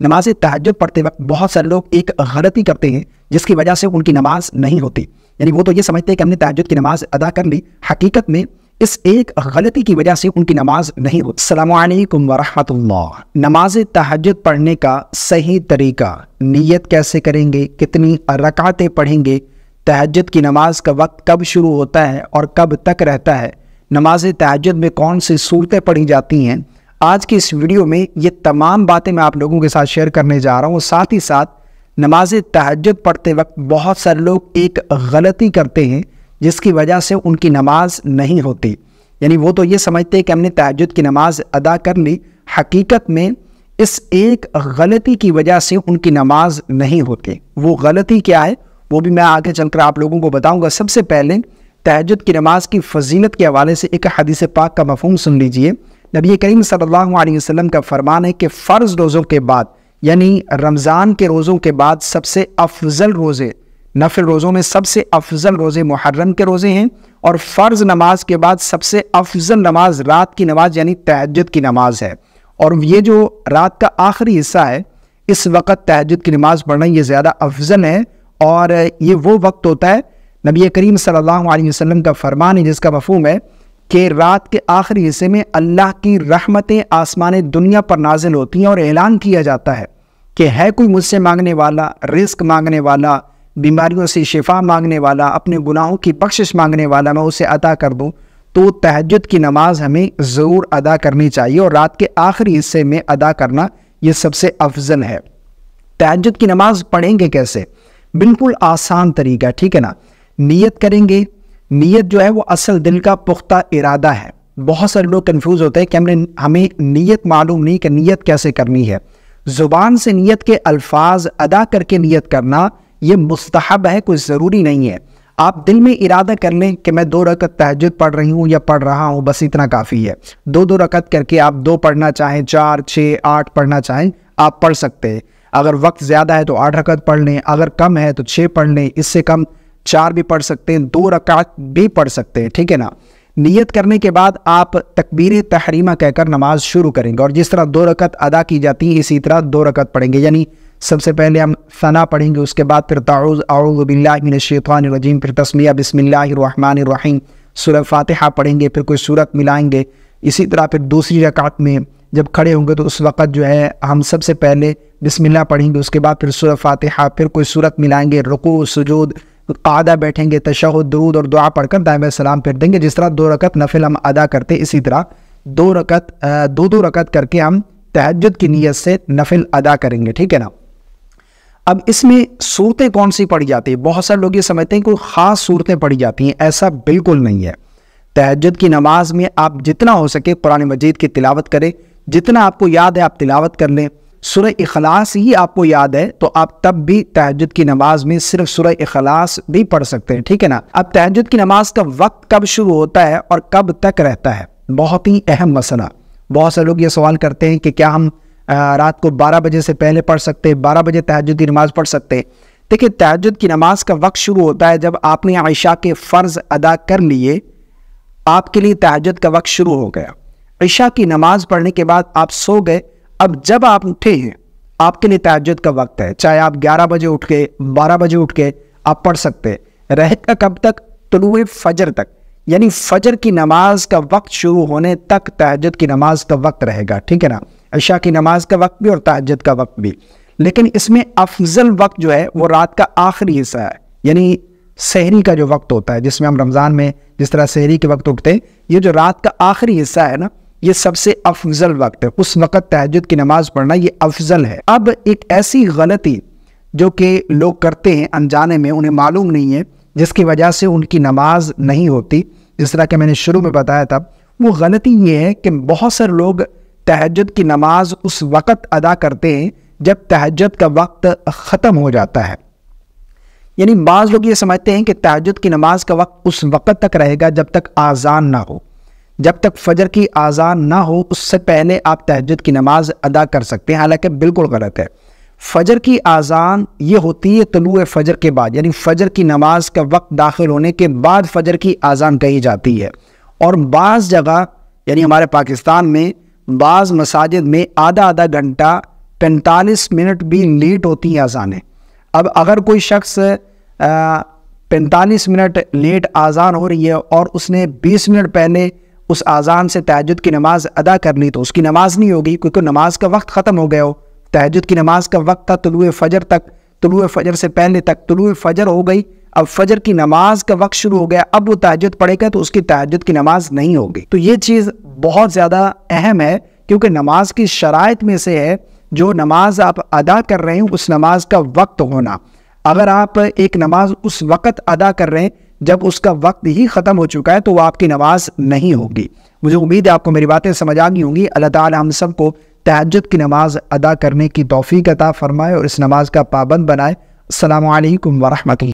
نماز تہجد پڑھتے وقت بہت سارے لوگ ایک غلطی کرتے ہیں جس کی وجہ سے ان کی نماز نہیں ہوتی. یعنی وہ تو یہ سمجھتے ہیں کہ ہم نے تہجد کی نماز ادا کر لی، حقیقت میں اس ایک غلطی کی وجہ سے ان کی نماز نہیں ہوتی. السلام علیکم ورحمۃ اللہ. نماز تہجد پڑھنے کا صحیح طریقہ، نیت کیسے کریں گے، کتنی رکعتیں پڑھیں گے، تہجد کی نماز کا وقت کب شروع ہوتا ہے اور کب تک رہتا ہے، نماز تہجد میں کون سی صورتیں پڑھی جاتی ہیں، آج کی اس ویڈیو میں یہ تمام باتیں میں آپ لوگوں کے ساتھ شیئر کرنے جا رہا ہوں. ساتھ ہی ساتھ نماز تہجد پڑھتے وقت بہت سارے لوگ ایک غلطی کرتے ہیں جس کی وجہ سے ان کی نماز نہیں ہوتی. یعنی وہ تو یہ سمجھتے ہیں کہ ہم نے تہجد کی نماز ادا کر لی، حقیقت میں اس ایک غلطی کی وجہ سے ان کی نماز نہیں ہوتی. وہ غلطی کیا ہے وہ بھی میں آگے چل کر آپ لوگوں کو بتاؤں گا. سب سے پہلے تہجد کی نماز کی فضیلت کے حوالے سے ایک حدیث پاک کا مفہوم سن لیجئے. نبی کریم صلی اللہ علیہ وسلم کا فرمان ہے کہ فرض روزوں کے بعد، یعنی رمضان کے روزوں کے بعد سب سے افضل روزے، نفل روزوں میں سب سے افضل روزے محرم کے روزے ہیں، اور فرض نماز کے بعد سب سے افضل نماز رات کی نماز یعنی تہجد کی نماز ہے. اور یہ جو رات کا آخری حصہ ہے اس وقت تہجد کی نماز پڑھنا یہ زیادہ افضل ہے، اور یہ وہ وقت ہوتا ہے، نبی کریم صلی اللہ علیہ وسلم کا فرمان ہے جس کا مفہوم ہے کہ رات کے آخری حصے میں اللہ کی رحمتیں آسمان دنیا پر نازل ہوتی ہیں اور اعلان کیا جاتا ہے کہ ہے کوئی مجھ سے مانگنے والا، رزق مانگنے والا، بیماریوں سے شفا مانگنے والا، اپنے گناہوں کی بخشش مانگنے والا، میں اسے عطا کر دوں. تو تہجد کی نماز ہمیں ضرور ادا کرنی چاہیے، اور رات کے آخری حصے میں ادا کرنا یہ سب سے افضل ہے. تہجد کی نماز پڑھیں گے کیسے؟ بالکل آسان طریقہ، ٹھیک ہے نا. نیت کریں گے. نیت جو ہے وہ اصل دل کا پختہ ارادہ ہے. بہت سارے لوگ کنفیوز ہوتے ہیں کہ ہمیں نیت معلوم نہیں کہ نیت کیسے کرنی ہے. زبان سے نیت کے الفاظ ادا کر کے نیت کرنا یہ مستحب ہے، کوئی ضروری نہیں ہے. آپ دل میں ارادہ کر لیں کہ میں 2 رکعت تہجد پڑھ رہی ہوں یا پڑھ رہا ہوں، بس اتنا کافی ہے. 2 رکعت کر کے آپ 2 پڑھنا چاہیں، 4، 6، 8 پڑھنا چاہیں آپ پڑھ سکتے ہیں. اگر وقت زیادہ ہے تو 8 رکعت پڑھ لیں، اگر کم ہے تو 6 پڑھ لیں، اس سے کم 4 بھی پڑھ سکتے ہیں، 2 رکعت بھی پڑھ سکتے ہیں، ٹھیک ہے نا. نیت کرنے کے بعد آپ تکبیر تحریمہ کہہ کر نماز شروع کریں گے، اور جس طرح 2 رکعت ادا کی جاتی ہیں اسی طرح 2 رکعت پڑھیں گے. یعنی سب سے پہلے ہم ثنا پڑھیں گے، اس کے بعد پھر اعوذ باللہ من الشیطان الرجیم، پھر تسمیہ بسم اللہ الرحمن الرحیم، سورہ فاتحہ پڑھیں گے، پھر کوئی سورت ملائیں گے. اسی طرح پھر دوسری رکعت میں جب کھڑے ہوں گے تو اس وقت جو ہے ہم سب سے پہلے بسم اللہ پڑھیں گے، اس کے بعد پھر سورہ فاتحہ، پھر کوئی سورت ملائیں گے، رکوع، سجود، قعدہ بیٹھیں گے، تشہد، درود اور دعا پڑھ کر دائم السلام پھر دیں گے. جس طرح 2 رکعت نفل ہم ادا کرتے اسی طرح 2 رکعت کر کے ہم تہجد کی نیت سے نفل ادا کریں گے، ٹھیک ہے نا. اب اس میں صورتیں کون سی پڑھی جاتی ہیں؟ بہت سارے لوگ یہ سمجھتے ہیں کوئی خاص صورتیں پڑھی جاتی ہیں، ایسا بالکل نہیں ہے. تہجد کی نماز میں آپ جتنا ہو سکے قرآن مجید کی تلاوت کریں، جتنا آپ کو یاد ہے آپ تلاوت کر لیں. سورہ اخلاص ہی آپ کو یاد ہے تو آپ تب بھی تہجد کی نماز میں صرف سورہ اخلاص بھی پڑھ سکتے ہیں، ٹھیک ہے نا. اب تہجد کی نماز کا وقت کب شروع ہوتا ہے اور کب تک رہتا ہے، بہت ہی اہم مسئلہ. بہت سے لوگ یہ سوال کرتے ہیں کہ کیا ہم رات کو 12 بجے سے پہلے پڑھ سکتے ہیں، 12 بجے تہجد کی نماز پڑھ سکتے ہیں؟ دیکھیں، تہجد کی نماز کا وقت شروع ہوتا ہے جب آپ نے عشاء کے فرض ادا کر لیے، آپ کے لیے تہجد کا وقت شروع ہو گیا. عشاء کی نماز پڑھنے کے بعد آپ سو گئے، اب جب آپ اٹھے ہیں آپ کے لیے تہجد کا وقت ہے. چاہے آپ 11 بجے اٹھ کے 12 بجے اٹھ کے آپ پڑھ سکتے ہیں. رہے گا کب تک؟ طلوع فجر تک، یعنی فجر کی نماز کا وقت شروع ہونے تک تہجد کی نماز کا وقت رہے گا، ٹھیک ہے نا. عشاء کی نماز کا وقت بھی اور تہجد کا وقت بھی. لیکن اس میں افضل وقت جو ہے وہ رات کا آخری حصہ ہے، یعنی سحری کا جو وقت ہوتا ہے، جس میں ہم رمضان میں جس طرح سحری کے وقت اٹھتے ہیں، یہ جو رات کا آخری حصہ ہے نا، یہ سب سے افضل وقت ہے. اس وقت تہجد کی نماز پڑھنا یہ افضل ہے. اب ایک ایسی غلطی جو کہ لوگ کرتے ہیں انجانے میں، انہیں معلوم نہیں ہے، جس کی وجہ سے ان کی نماز نہیں ہوتی، جس طرح کہ میں نے شروع میں بتایا تھا. وہ غلطی یہ ہے کہ بہت سارے لوگ تہجد کی نماز اس وقت ادا کرتے ہیں جب تہجد کا وقت ختم ہو جاتا ہے. یعنی بعض لوگ یہ سمجھتے ہیں کہ تہجد کی نماز کا وقت اس وقت تک رہے گا جب تک آذان نہ ہو، جب تک فجر کی آذان نہ ہو اس سے پہلے آپ تہجد کی نماز ادا کر سکتے ہیں. حالانکہ بالکل غلط ہے. فجر کی آذان یہ ہوتی ہے طلوع فجر کے بعد، یعنی فجر کی نماز کا وقت داخل ہونے کے بعد فجر کی آذان کہی جاتی ہے. اور بعض جگہ یعنی ہمارے پاکستان میں بعض مساجد میں آدھا گھنٹہ 45 منٹ بھی لیٹ ہوتی ہیں اذانیں۔ اب اگر کوئی شخص 45 منٹ لیٹ اذان ہو رہی ہے اور اس نے 20 منٹ پہلے اس اذان سے تہجد کی نماز ادا کر لی تو اس کی نماز نہیں ہوگی، کیونکہ نماز کا وقت ختم ہو گیا ہو۔ تہجد کی نماز کا وقت تھا طلوع فجر تک، طلوع فجر سے پہلے تک، طلوع فجر ہو گئی، اب فجر کی نماز کا وقت شروع ہو گیا، اب وہ تہجد پڑھے گا تو اس کی تہجد کی نماز نہیں ہوگی۔ تو یہ چیز بہت زیادہ اہم ہے، کیونکہ نماز کی شرائط میں سے ہے جو نماز آپ ادا کر رہے ہیں اس نماز کا وقت ہونا۔ اگر آپ ایک نماز اس وقت ادا کر رہے ہیں جب اس کا وقت ہی ختم ہو چکا ہے تو وہ آپ کی نماز نہیں ہوگی۔ مجھے امید ہے آپ کو میری باتیں سمجھ آ گئی ہوں گی۔ اللہ تعالی ہم سب کو تہجد کی نماز ادا کرنے کی توفیق عطا فرمائے اور اس نماز کا پابند بنائے۔ السلام علیکم ورحمۃ اللہ۔